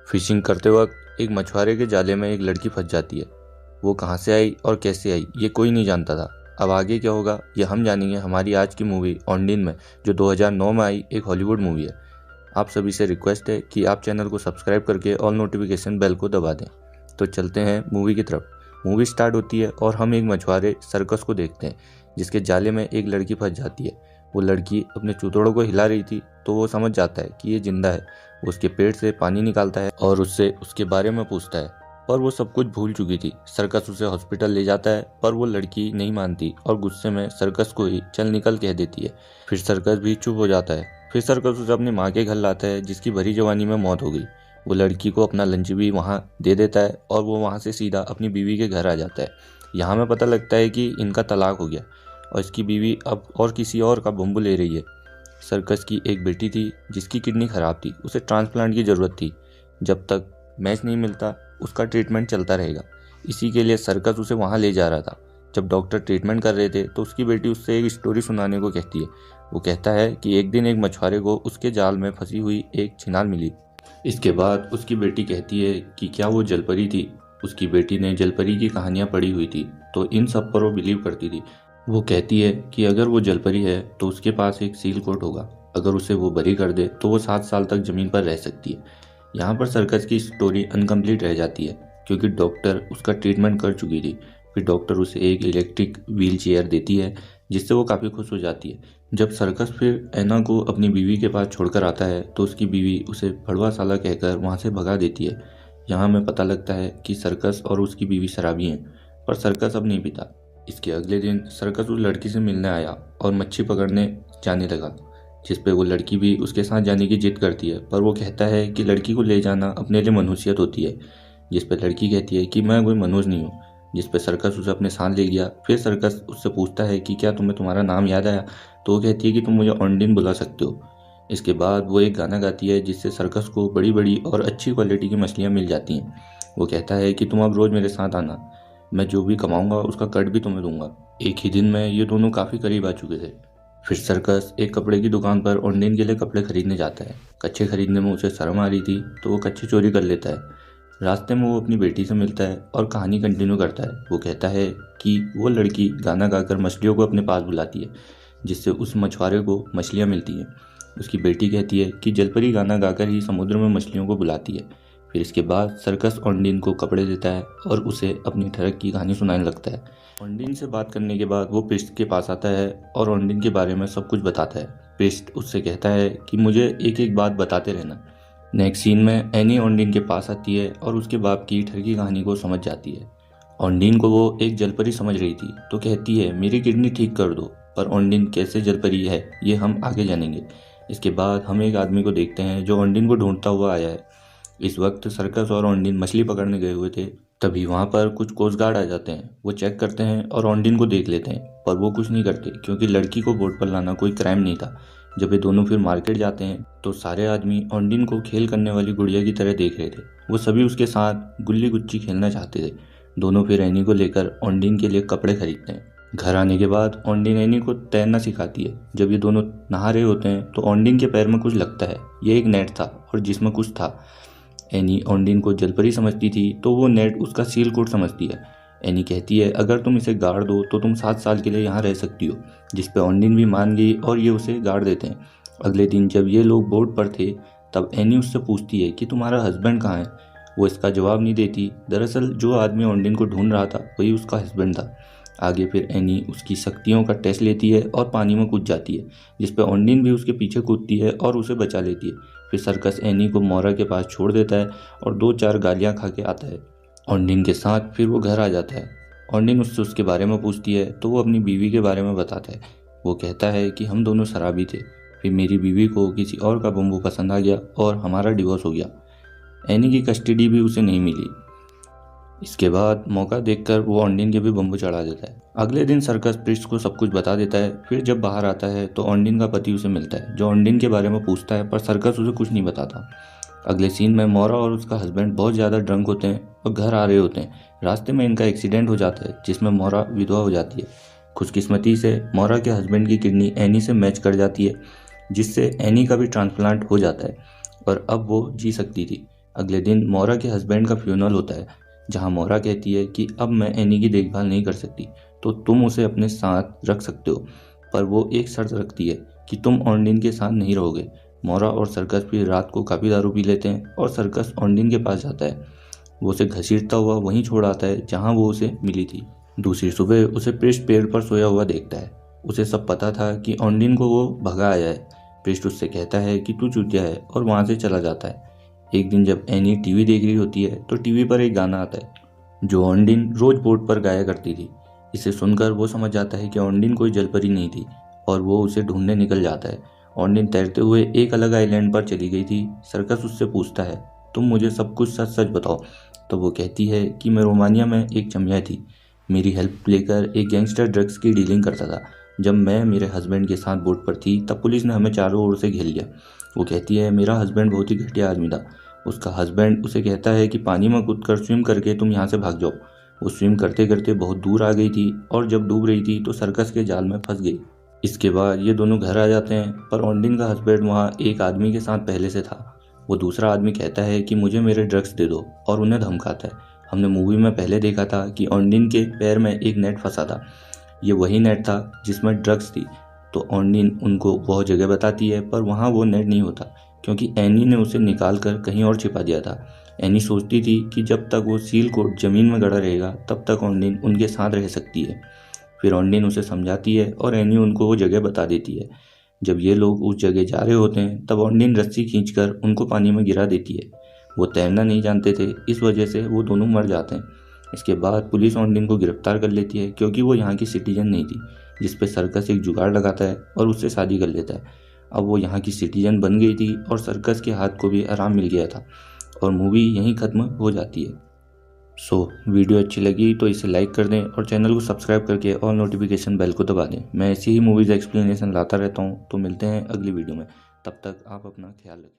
Fishing करते वक्त एक मछुआरे के जाले में एक लड़की फंस जाती है। वो कहाँ से आई और कैसे आई ये कोई नहीं जानता था। अब आगे क्या होगा ये हम जानेंगे हमारी आज की मूवी ऑनडिन में, जो 2009 में आई एक हॉलीवुड मूवी है। आप सभी से रिक्वेस्ट है कि आप चैनल को सब्सक्राइब करके ऑल नोटिफिकेशन बेल को दबा दें। तो चलते हैं मूवी की तरफ। मूवी स्टार्ट होती है और हम एक मछुआरे सर्कस को देखते हैं जिसके जाले में एक लड़की फंस जाती है। वो लड़की अपने चूतड़ों को हिला रही थी तो वो समझ जाता है कि ये जिंदा है। वो उसके पेट से पानी निकालता है और उससे उसके बारे में पूछता है, पर वो सब कुछ भूल चुकी थी। सर्कस उसे हॉस्पिटल ले जाता है पर वो लड़की नहीं मानती और गुस्से में सर्कस को ही चल निकल कह देती है। फिर सर्कस भी चुप हो जाता है। फिर सर्कस उसे अपनी माँ के घर लाता है जिसकी भरी जवानी में मौत हो गई। वो लड़की को अपना लंच भी वहाँ दे देता है और वो वहाँ से सीधा अपनी बीवी के घर आ जाता है। यहाँ में पता लगता है कि इनका तलाक हो गया और इसकी बीवी अब और किसी और का बम्बू ले रही है। सर्कस की एक बेटी थी जिसकी किडनी खराब थी, उसे ट्रांसप्लांट की ज़रूरत थी। जब तक मैच नहीं मिलता उसका ट्रीटमेंट चलता रहेगा। इसी के लिए सर्कस उसे वहाँ ले जा रहा था। जब डॉक्टर ट्रीटमेंट कर रहे थे तो उसकी बेटी उससे एक स्टोरी सुनाने को कहती है। वो कहता है कि एक दिन एक मछुआरे को उसके जाल में फंसी हुई एक छिनाल मिली। इसके बाद उसकी बेटी कहती है कि क्या वो जलपरी थी। उसकी बेटी ने जलपरी की कहानियाँ पढ़ी हुई थी तो इन सब पर वो बिलीव करती थी। वो कहती है कि अगर वो जलपरी है तो उसके पास एक सील कोट होगा। अगर उसे वो बरी कर दे तो वो 7 साल तक ज़मीन पर रह सकती है। यहाँ पर सर्कस की स्टोरी अनकम्प्लीट रह जाती है क्योंकि डॉक्टर उसका ट्रीटमेंट कर चुकी थी। फिर डॉक्टर उसे एक इलेक्ट्रिक व्हील चेयर देती है जिससे वो काफ़ी खुश हो जाती है। जब सर्कस फिर ऐना को अपनी बीवी के पास छोड़कर आता है तो उसकी बीवी उसे भड़वा साला कहकर वहाँ से भगा देती है। यहाँ हमें पता लगता है कि सर्कस और उसकी बीवी शराबी हैं, पर सर्कस अब नहीं पीता। इसके अगले दिन सर्कस उस लड़की से मिलने आया और मच्छी पकड़ने जाने लगा, जिस पे वो लड़की भी उसके साथ जाने की जिद करती है। पर वो कहता है कि लड़की को ले जाना अपने लिए मनुष्यत होती है, जिस पे लड़की कहती है कि मैं कोई मनुष्य नहीं हूँ। जिस पे सर्कस उसे अपने साथ ले गया। फिर सर्कस उससे पूछता है कि क्या तुम्हें तुम्हारा नाम याद आया, तो वो कहती है कि तुम मुझे ऑनडिन बुला सकते हो। इसके बाद वो एक गाना गाती है जिससे सर्कस को बड़ी बड़ी और अच्छी क्वालिटी की मछलियाँ मिल जाती हैं। वो कहता है कि तुम अब रोज़ मेरे साथ आना, मैं जो भी कमाऊंगा उसका कट भी तुम्हें दूंगा। एक ही दिन में ये दोनों काफ़ी करीब आ चुके थे। फिर सर्कस एक कपड़े की दुकान पर ऑनडिन के लिए कपड़े खरीदने जाता है। कच्चे खरीदने में उसे शर्म आ रही थी तो वो कच्चे चोरी कर लेता है। रास्ते में वो अपनी बेटी से मिलता है और कहानी कंटिन्यू करता है। वो कहता है कि वो लड़की गाना गाकर मछलियों को अपने पास बुलाती है जिससे उस मछुआरे को मछलियाँ मिलती हैं। उसकी बेटी कहती है कि जलपरी गाना गाकर ही समुद्र में मछलियों को बुलाती है। फिर इसके बाद सर्कस ऑनडिन को कपड़े देता है और उसे अपनी ठरक की कहानी सुनाने लगता है। ऑनडिन से बात करने के बाद वो प्रिस्ट के पास आता है और ऑनडिन के बारे में सब कुछ बताता है। प्रिस्ट उससे कहता है कि मुझे एक एक बात बताते रहना। नेक्स्ट सीन में एनी ऑनडिन के पास आती है और उसके बाप की ठरकी कहानी को समझ जाती है। ऑनडिन को वो एक जलपरी समझ रही थी तो कहती है मेरी किडनी ठीक कर दो, पर ऑनडिन कैसे जलपरी है ये हम आगे जानेंगे। इसके बाद हम एक आदमी को देखते हैं जो ऑनडिन को ढूंढता हुआ आया है। इस वक्त सर्कस और ऑनडिन मछली पकड़ने गए हुए थे। तभी वहाँ पर कुछ कोस्ट गार्ड आ जाते हैं। वो चेक करते हैं और ऑनडिन को देख लेते हैं, पर वो कुछ नहीं करते क्योंकि लड़की को बोट पर लाना कोई क्राइम नहीं था। जब ये दोनों फिर मार्केट जाते हैं तो सारे आदमी ऑनडिन को खेल करने वाली गुड़िया की तरह देख रहे थे। वो सभी उसके साथ गुल्ली गुच्ची खेलना चाहते थे। दोनों फिर एनी को लेकर ऑनडिन के लिए कपड़े खरीदते हैं। घर आने के बाद ऑनडिन एनी को तैरना सिखाती है। जब ये दोनों नहा रहे होते हैं तो ऑनडिन के पैर में कुछ लगता है। ये एक नेट था और जिसमें कुछ था। एनी ऑनडिन को जलपरी समझती थी तो वो नेट उसका सील कोट समझती है। एनी कहती है अगर तुम इसे गाड़ दो तो तुम 7 साल के लिए यहाँ रह सकती हो, जिस पे ऑनडिन भी मान गई और ये उसे गाड़ देते हैं। अगले दिन जब ये लोग बोट पर थे तब एनी उससे पूछती है कि तुम्हारा हस्बैंड कहाँ है। वो इसका जवाब नहीं देती। दरअसल जो आदमी ऑनडिन को ढूंढ रहा था वही उसका हस्बैंड था। आगे फिर एनी उसकी शक्तियों का टेस्ट लेती है और पानी में कूद जाती है, जिस पे ऑनडिन भी उसके पीछे कूदती है और उसे बचा लेती है। फिर सर्कस एनी को मोरा के पास छोड़ देता है और 2-4 गालियाँ खा के आता है। ऑनडिन के साथ फिर वो घर आ जाता है। ऑनडिन उससे उसके बारे में पूछती है तो वो अपनी बीवी के बारे में बताता है। वो कहता है कि हम दोनों शराबी थे, फिर मेरी बीवी को किसी और का बम्बू पसंद आ गया और हमारा डिवोर्स हो गया। एनी की कस्टडी भी उसे नहीं मिली। इसके बाद मौका देखकर वो ऑनडिन के भी बम्बू चढ़ा देता है। अगले दिन सर्कस प्रिस्ट को सब कुछ बता देता है। फिर जब बाहर आता है तो ऑनडिन का पति उसे मिलता है जो ऑनडिन के बारे में पूछता है, पर सर्कस उसे कुछ नहीं बताता। अगले सीन में मोरा और उसका हस्बैंड बहुत ज़्यादा ड्रंक होते हैं और घर आ रहे होते हैं। रास्ते में इनका एक्सीडेंट हो जाता है जिसमें मोरा विधवा हो जाती है। खुशकिस्मती से मोरा के हस्बैंड की किडनी एनी से मैच कर जाती है जिससे एनी का भी ट्रांसप्लांट हो जाता है और अब वो जी सकती थी। अगले दिन मोरा के हस्बैंड का फ्यूनरल होता है, जहां मोरा कहती है कि अब मैं एनी की देखभाल नहीं कर सकती, तो तुम उसे अपने साथ रख सकते हो, पर वो एक शर्त रखती है कि तुम ऑन्डिन के साथ नहीं रहोगे। मोरा और सर्कस भी रात को काफ़ी दारू पी लेते हैं और सर्कस ऑन्डिन के पास जाता है। वो उसे घसीटता हुआ वहीं छोड़ आता है जहाँ वो उसे मिली थी। दूसरी सुबह उसे प्रिस्ट पेड़ पर सोया हुआ देखता है। उसे सब पता था कि ऑन्डिन को वो भगा आया है। प्रिस्ट उससे कहता है कि तू चूतिया है और वहाँ से चला जाता है। एक दिन जब एनी टीवी देख रही होती है तो टीवी पर एक गाना आता है जो ऑन्डिन रोज बोट पर गाया करती थी। इसे सुनकर वो समझ जाता है कि ऑन्डिन कोई जलपरी नहीं थी और वो उसे ढूंढने निकल जाता है। ऑन्डिन तैरते हुए एक अलग आइलैंड पर चली गई थी। सर्कस उससे पूछता है, तुम मुझे सब कुछ सच सच बताओ। तो वो कहती है कि मैं रोमानिया में एक चमिया थी। मेरी हेल्प लेकर एक गैंगस्टर ड्रग्स की डीलिंग करता था। जब मैं मेरे हस्बैंड के साथ बोट पर थी तब पुलिस ने हमें चारों ओर से घेर लिया। वो कहती है मेरा हस्बैंड बहुत ही घटिया आदमी था। उसका हस्बैंड उसे कहता है कि पानी में कूदकर स्विम करके तुम यहाँ से भाग जाओ। वो स्विम करते करते बहुत दूर आ गई थी और जब डूब रही थी तो सर्कस के जाल में फंस गई। इसके बाद ये दोनों घर आ जाते हैं, पर ऑन्डिन का हस्बैंड वहाँ एक आदमी के साथ पहले से था। वो दूसरा आदमी कहता है कि मुझे मेरे ड्रग्स दे दो और उन्हें धमकाता है। हमने मूवी में पहले देखा था कि ऑन्डिन के पैर में एक नेट फंसा था। ये वही नेट था जिसमें ड्रग्स थी। तो ऑन्डिन उनको वह जगह बताती है, पर वहाँ वो नेट नहीं होता क्योंकि एनी ने उसे निकाल कर कहीं और छिपा दिया था। एनी सोचती थी कि जब तक वो सील कोड जमीन में गड़ा रहेगा तब तक ऑन्डिन उनके साथ रह सकती है। फिर ऑन्डिन उसे समझाती है और एनी उनको वो जगह बता देती है। जब ये लोग उस जगह जा रहे होते हैं तब ऑन्डिन रस्सी खींचकर उनको पानी में गिरा देती है। वो तैरना नहीं जानते थे, इस वजह से वो दोनों मर जाते हैं। इसके बाद पुलिस ऑन्डिन को गिरफ्तार कर लेती है क्योंकि वो यहाँ की सिटीजन नहीं थी, जिस पे सर्कस एक जुगाड़ लगाता है और उससे शादी कर लेता है। अब वो यहाँ की सिटीजन बन गई थी और सर्कस के हाथ को भी आराम मिल गया था और मूवी यहीं ख़त्म हो जाती है। वीडियो अच्छी लगी तो इसे लाइक कर दें और चैनल को सब्सक्राइब करके और नोटिफिकेशन बेल को दबा दें। मैं ऐसी ही मूवीज़ एक्सप्लेनेशन लाता रहता हूँ। तो मिलते हैं अगली वीडियो में, तब तक आप अपना ख्याल रखें।